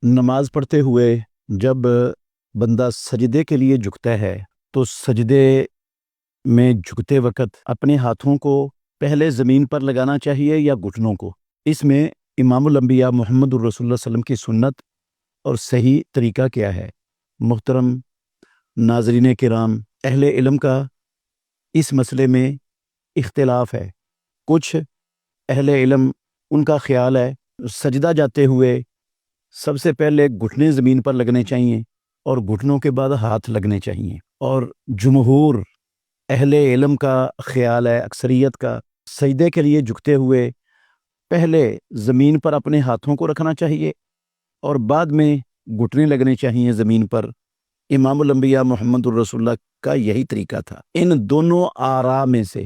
نماز پڑھتے ہوئے جب بندہ سجدے کے لیے جھکتا ہے تو سجدے میں جھکتے وقت اپنے ہاتھوں کو پہلے زمین پر لگانا چاہیے یا گھٹنوں کو؟ اس میں امام الانبیاء محمد الرسول اللہ صلی اللہ علیہ وسلم کی سنت اور صحیح طریقہ کیا ہے؟ محترم ناظرین کرام، اہل علم کا اس مسئلے میں اختلاف ہے۔ کچھ اہل علم ان کا خیال ہے سجدہ جاتے ہوئے سب سے پہلے گھٹنے زمین پر لگنے چاہیے اور گھٹنوں کے بعد ہاتھ لگنے چاہیے، اور جمہور اہل علم کا خیال ہے، اکثریت کا، سجدے کے لیے جھکتے ہوئے پہلے زمین پر اپنے ہاتھوں کو رکھنا چاہیے اور بعد میں گھٹنے لگنے چاہیے زمین پر۔ امام الانبیاء محمد الرسول اللہ کا یہی طریقہ تھا۔ ان دونوں آراء میں سے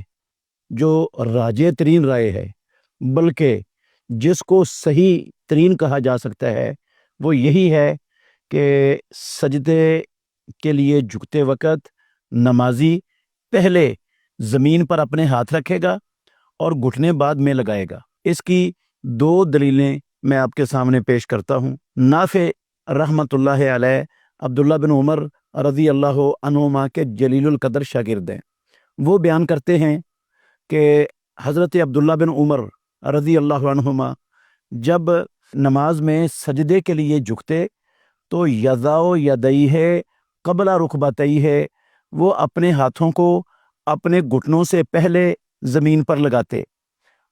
جو راجح ترین رائے ہے، بلکہ جس کو صحیح ترین کہا جا سکتا ہے، وہ یہی ہے کہ سجدے کے لیے جھکتے وقت نمازی پہلے زمین پر اپنے ہاتھ رکھے گا اور گھٹنے بعد میں لگائے گا۔ اس کی دو دلیلیں میں آپ کے سامنے پیش کرتا ہوں۔ نافع رحمۃ اللہ علیہ عبداللہ بن عمر رضی اللہ عنہما کے جلیل القدر شاگرد ہیں۔ وہ بیان کرتے ہیں کہ حضرت عبداللہ بن عمر رضی اللہ عنہما جب نماز میں سجدے کے لیے جھکتے تو یضع یدیہ قبل رکبتیہ، وہ اپنے ہاتھوں کو اپنے گھٹنوں سے پہلے زمین پر لگاتے،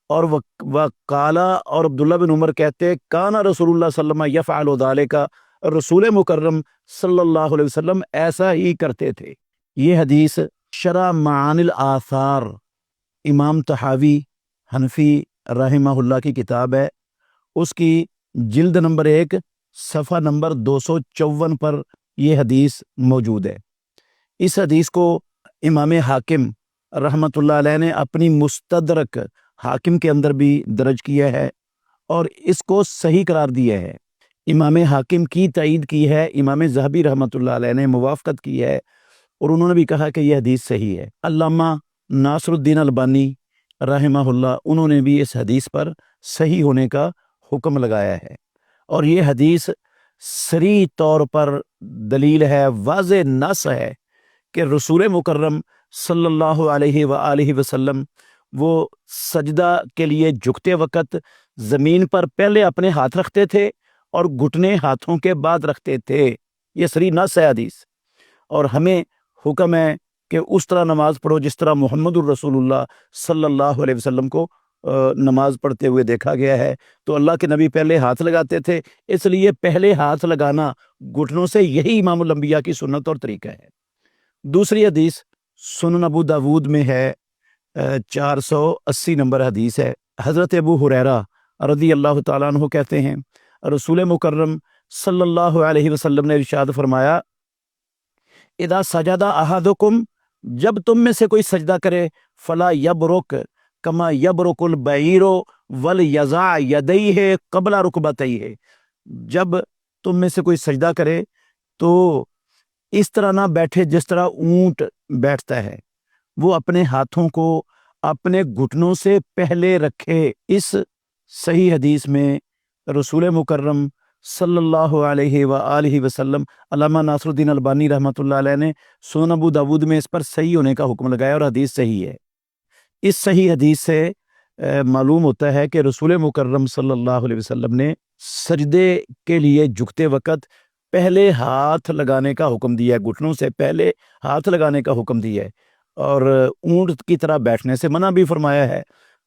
اور وقالا، اور عبداللہ بن عمر کہتے کانا رسول اللہ صلی اللہ علیہ وسلم یفعل ذلک، رسول مکرم صلی اللہ علیہ وسلم ایسا ہی کرتے تھے۔ یہ حدیث شرح معانی الآثار امام طحاوی حنفی رحمہ اللہ کی کتاب ہے، اس کی جلد نمبر 1 صفحہ نمبر 254 پر یہ حدیث موجود ہے۔ اس حدیث کو امام حاکم رحمۃ اللہ علیہ نے اپنی مستدرک حاکم کے اندر بھی درج کیا ہے اور اس کو صحیح قرار دیا ہے۔ امام حاکم کی تائید کی ہے، امام ذہبی رحمۃ اللہ علیہ نے موافقت کی ہے، اور انہوں نے بھی کہا کہ یہ حدیث صحیح ہے۔ علامہ ناصر الدین البانی رحمہ اللہ، انہوں نے بھی اس حدیث پر صحیح ہونے کا حکم لگایا ہے، اور یہ حدیث صریح طور پر دلیل ہے، واضح نص ہے کہ رسول مکرم صلی اللہ علیہ وآلہ وسلم وہ سجدہ کے لیے جھکتے وقت زمین پر پہلے اپنے ہاتھ رکھتے تھے اور گھٹنے ہاتھوں کے بعد رکھتے تھے۔ یہ صریح نص ہے حدیث، اور ہمیں حکم ہے کہ اس طرح نماز پڑھو جس طرح محمد الرسول اللہ صلی اللہ علیہ وسلم کو نماز پڑھتے ہوئے دیکھا گیا ہے۔ تو اللہ کے نبی پہلے ہاتھ لگاتے تھے، اس لیے پہلے ہاتھ لگانا گھٹنوں سے یہی امام الانبیاء کی سنت اور طریقہ ہے۔ دوسری حدیث سنن ابو داود میں ہے، 480 نمبر حدیث ہے۔ حضرت ابو ہریرہ رضی اللہ تعالیٰ عنہ کہتے ہیں رسول مکرم صلی اللہ علیہ وسلم نے ارشاد فرمایا اذا سجد احدکم، جب تم میں سے کوئی سجدہ کرے، فلا یبرک کما یبرک البعیر ولیضع یدیہ قبل رکبتیہ، جب تم میں سے کوئی سجدہ کرے تو اس طرح نہ بیٹھے جس طرح اونٹ بیٹھتا ہے، وہ اپنے ہاتھوں کو اپنے گھٹنوں سے پہلے رکھے۔ اس صحیح حدیث میں رسول مکرم صلی اللہ علیہ وآلہ وسلم، علامہ ناصر الدین البانی رحمۃ اللہ علیہ نے سنن ابو داود میں اس پر صحیح ہونے کا حکم لگایا، اور حدیث صحیح ہے۔ اس صحیح حدیث سے معلوم ہوتا ہے کہ رسول مکرم صلی اللہ علیہ وسلم نے سجدے کے لیے جھکتے وقت پہلے ہاتھ لگانے کا حکم دیا ہے، گھٹنوں سے پہلے ہاتھ لگانے کا حکم دیا ہے، اور اونٹ کی طرح بیٹھنے سے منع بھی فرمایا ہے۔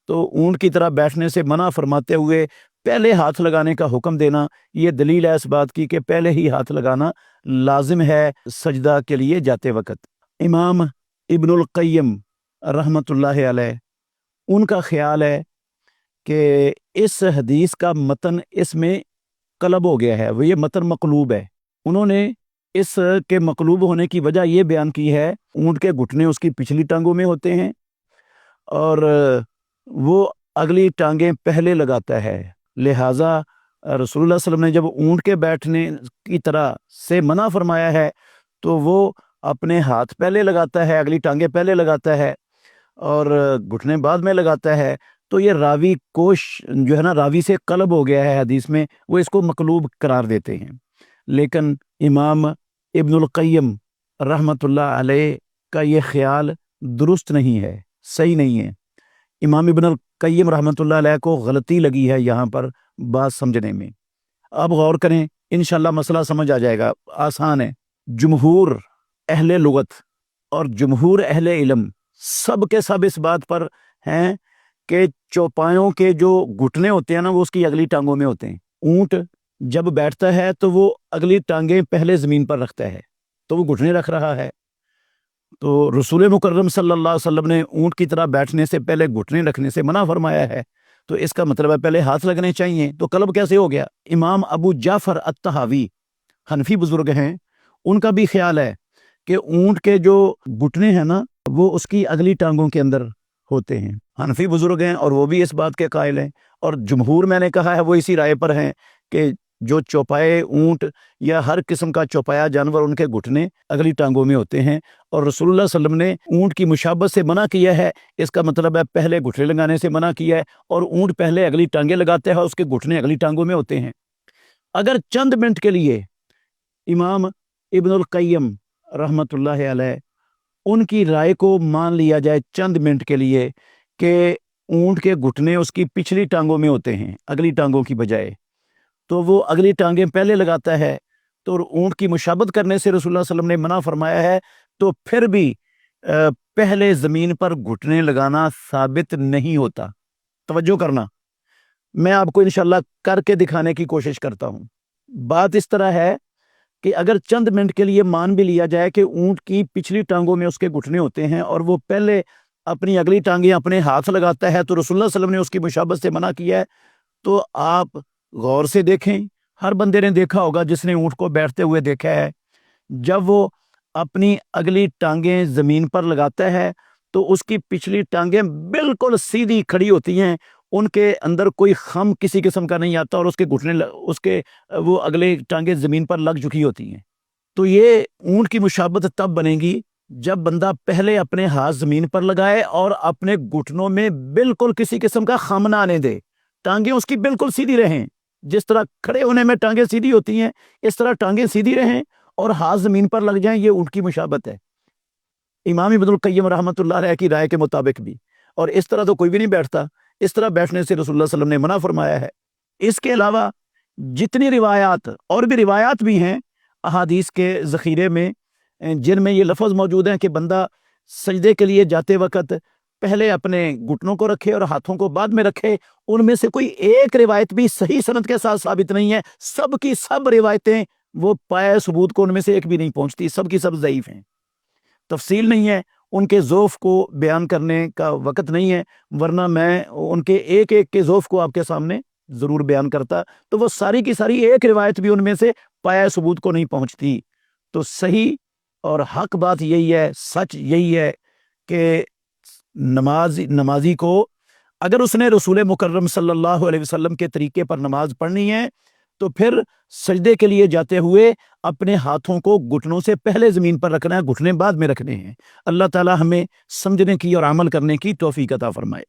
تو اونٹ کی طرح بیٹھنے سے منع فرماتے ہوئے پہلے ہاتھ لگانے کا حکم دینا، یہ دلیل ہے اس بات کی کہ پہلے ہی ہاتھ لگانا لازم ہے سجدہ کے لیے جاتے وقت۔ امام ابن القیم رحمۃ اللہ علیہ، ان کا خیال ہے کہ اس حدیث کا متن اس میں قلب ہو گیا ہے، وہ یہ متن مقلوب ہے۔ انہوں نے اس کے مقلوب ہونے کی وجہ یہ بیان کی ہے، اونٹ کے گھٹنے اس کی پچھلی ٹانگوں میں ہوتے ہیں اور وہ اگلی ٹانگیں پہلے لگاتا ہے، لہٰذا رسول اللہ صلی اللہ علیہ وسلم نے جب اونٹ کے بیٹھنے کی طرح سے منع فرمایا ہے تو وہ اپنے ہاتھ پہلے لگاتا ہے، اگلی ٹانگیں پہلے لگاتا ہے اور گھٹنے بعد میں لگاتا ہے۔ تو یہ راوی کوش جو ہے نا، راوی سے قلب ہو گیا ہے حدیث میں، وہ اس کو مقلوب قرار دیتے ہیں۔ لیکن امام ابن القیم رحمۃ اللہ علیہ کا یہ خیال درست نہیں ہے، صحیح نہیں ہے۔ امام ابن القیم رحمۃ اللہ علیہ کو غلطی لگی ہے یہاں پر بات سمجھنے میں۔ اب غور کریں، انشاءاللہ مسئلہ سمجھ آ جائے گا، آسان ہے۔ جمہور اہل لغت اور جمہور اہل علم سب کے سب اس بات پر ہیں کہ چوپایوں کے جو گھٹنے ہوتے ہیں نا، وہ اس کی اگلی ٹانگوں میں ہوتے ہیں۔ اونٹ جب بیٹھتا ہے تو وہ اگلی ٹانگیں پہلے زمین پر رکھتا ہے، تو وہ گھٹنے رکھ رہا ہے۔ تو رسول مکرم صلی اللہ علیہ وسلم نے اونٹ کی طرح بیٹھنے سے پہلے گھٹنے رکھنے سے منع فرمایا ہے، تو اس کا مطلب ہے پہلے ہاتھ لگنے چاہیے۔ تو قلب کیسے ہو گیا؟ امام ابو جعفر الطحاوی حنفی بزرگ ہیں، ان کا بھی خیال ہے کہ اونٹ کے جو گھٹنے ہیں نا، وہ اس کی اگلی ٹانگوں کے اندر ہوتے ہیں۔ حنفی بزرگ ہیں اور وہ بھی اس بات کے قائل ہیں، اور جمہور میں نے کہا ہے وہ اسی رائے پر ہیں کہ جو چوپائے اونٹ یا ہر قسم کا چوپایا جانور، ان کے گھٹنے اگلی ٹانگوں میں ہوتے ہیں، اور رسول اللہ صلی اللہ علیہ وسلم نے اونٹ کی مشابہت سے منع کیا ہے۔ اس کا مطلب ہے پہلے گھٹنے لگانے سے منع کیا ہے، اور اونٹ پہلے اگلی ٹانگیں لگاتا ہے، اس کے گھٹنے اگلی ٹانگوں میں ہوتے ہیں۔ اگر چند منٹ کے لیے امام ابن القیم رحمۃ اللہ علیہ ان کی رائے کو مان لیا جائے چند منٹ کے لیے کہ اونٹ کے گھٹنے اس کی پچھلی ٹانگوں میں ہوتے ہیں اگلی ٹانگوں کی بجائے، تو وہ اگلی ٹانگیں پہلے لگاتا ہے، تو اونٹ کی مشابہت کرنے سے رسول اللہ صلی اللہ علیہ وسلم نے منع فرمایا ہے، تو پھر بھی پہلے زمین پر گھٹنے لگانا ثابت نہیں ہوتا۔ توجہ کرنا، میں آپ کو انشاءاللہ کر کے دکھانے کی کوشش کرتا ہوں۔ بات اس طرح ہے کہ اگر چند منٹ کے لیے مان بھی لیا جائے کہ اونٹ کی پچھلی ٹانگوں میں اس کے گھٹنے ہوتے ہیں اور وہ پہلے اپنی اگلی ٹانگیں اپنے ہاتھ لگاتا ہے، تو رسول اللہ صلی اللہ علیہ وسلم نے اس کی مشابہت سے منع کیا ہے، تو آپ غور سے دیکھیں، ہر بندے نے دیکھا ہوگا جس نے اونٹ کو بیٹھتے ہوئے دیکھا ہے، جب وہ اپنی اگلی ٹانگیں زمین پر لگاتا ہے تو اس کی پچھلی ٹانگیں بالکل سیدھی کھڑی ہوتی ہیں، ان کے اندر کوئی خم کسی قسم کا نہیں آتا، اور اس کے گھٹنے وہ اگلے ٹانگیں زمین پر لگ چکی ہوتی ہیں۔ تو یہ اونٹ کی مشابہت تب بنے گی جب بندہ پہلے اپنے ہاتھ زمین پر لگائے اور اپنے گھٹنوں میں بالکل کسی قسم کا خم نہ آنے دے، ٹانگیں اس کی بالکل سیدھی رہیں، جس طرح کھڑے ہونے میں ٹانگیں سیدھی ہوتی ہیں اس طرح ٹانگیں سیدھی رہیں اور ہاتھ زمین پر لگ جائیں، یہ اونٹ کی مشابہت ہے امام ابن القیم رحمۃ اللہ علیہ کی رائے کے مطابق بھی۔ اور اس طرح تو کوئی بھی نہیں بیٹھتا، اس طرح بیٹھنے سے رسول اللہ صلی اللہ علیہ وسلم نے منع فرمایا ہے۔ اس کے علاوہ جتنی روایات اور بھی روایات بھی ہیں احادیث کے ذخیرے میں، جن میں یہ لفظ موجود ہیں کہ بندہ سجدے کے لیے جاتے وقت پہلے اپنے گھٹنوں کو رکھے اور ہاتھوں کو بعد میں رکھے، ان میں سے کوئی ایک روایت بھی صحیح سند کے ساتھ ثابت نہیں ہے۔ سب کی سب روایتیں وہ پائے ثبوت کو ان میں سے ایک بھی نہیں پہنچتی، سب کی سب ضعیف ہیں۔ تفصیل نہیں ہے، ان کے ضعف کو بیان کرنے کا وقت نہیں ہے، ورنہ میں ان کے ایک ایک کے ضعف کو آپ کے سامنے ضرور بیان کرتا، تو وہ ساری کی ساری ایک روایت بھی ان میں سے پائے ثبوت کو نہیں پہنچتی۔ تو صحیح اور حق بات یہی ہے، سچ یہی ہے کہ نمازی کو اگر اس نے رسول مکرم صلی اللہ علیہ وسلم کے طریقے پر نماز پڑھنی ہے تو پھر سجدے کے لیے جاتے ہوئے اپنے ہاتھوں کو گھٹنوں سے پہلے زمین پر رکھنا ہے، گھٹنے بعد میں رکھنے ہیں۔ اللہ تعالی ہمیں سمجھنے کی اور عمل کرنے کی توفیق عطا فرمائے۔